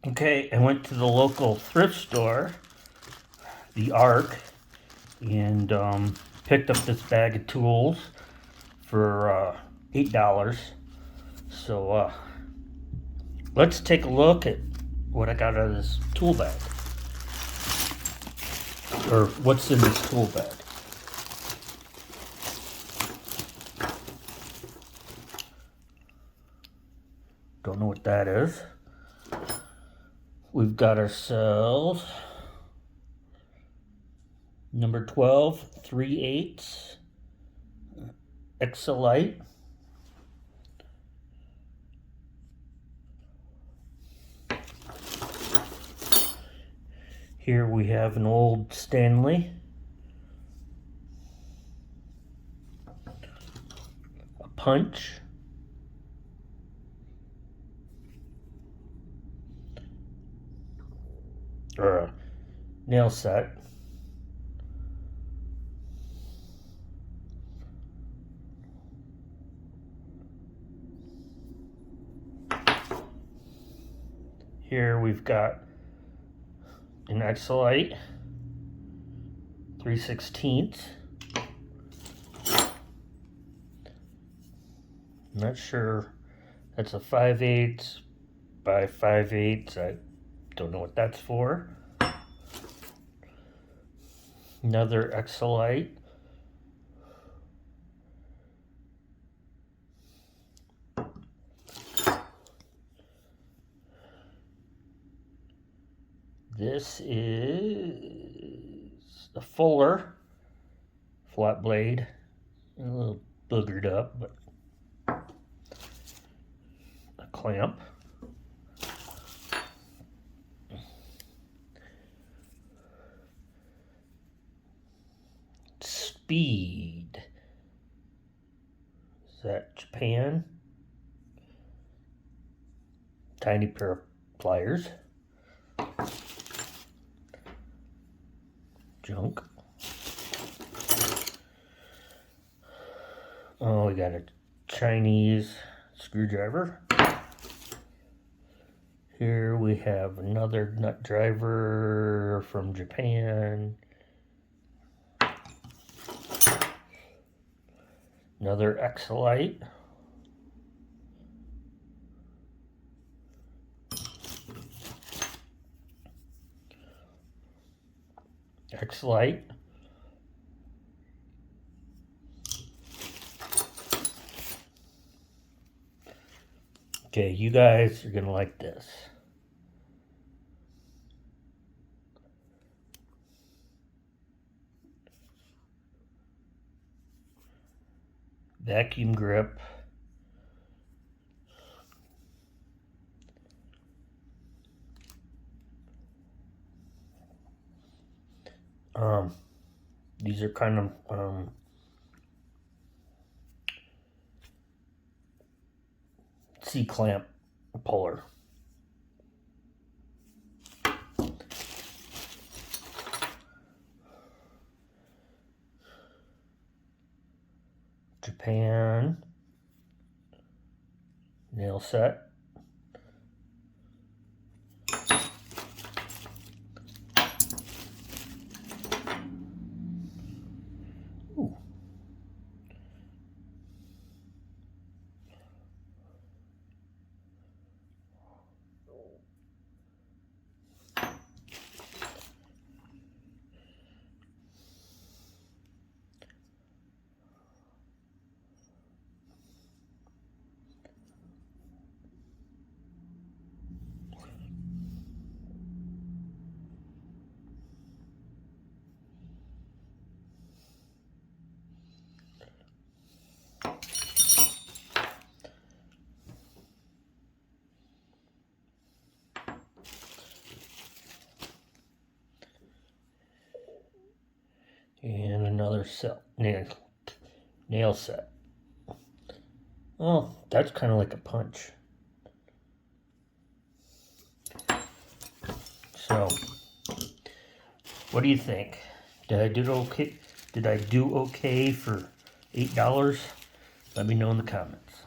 Okay, I went to the local thrift store, the Ark, and picked up this bag of tools for $8. So let's take a look at what I got out of this tool bag, or what's in this tool bag. Don't know what that is. We've got ourselves number 12, 3/8 Exolite. Here we have an old Stanley. A punch. Or a nail set. Here we've got an Exolite 3/16. I'm not sure. That's a 5/8 by 5/8. I don't know what that's for. Another Exolite. This is a Fuller flat blade, a little boogered up, but a clamp. Speed. Is that Japan? Tiny pair of pliers. Junk. Oh, we got a Chinese screwdriver. Here we have another nut driver from Japan. Another Exolite. Exolite. Okay, you guys are gonna like this. Vacuum grip. These are kind of C-clamp puller. Japan nail set. Ooh. And another set, nail set. Oh, that's kind of like a punch. So, what do you think? Did I do okay? Did I do okay for $8? Let me know in the comments.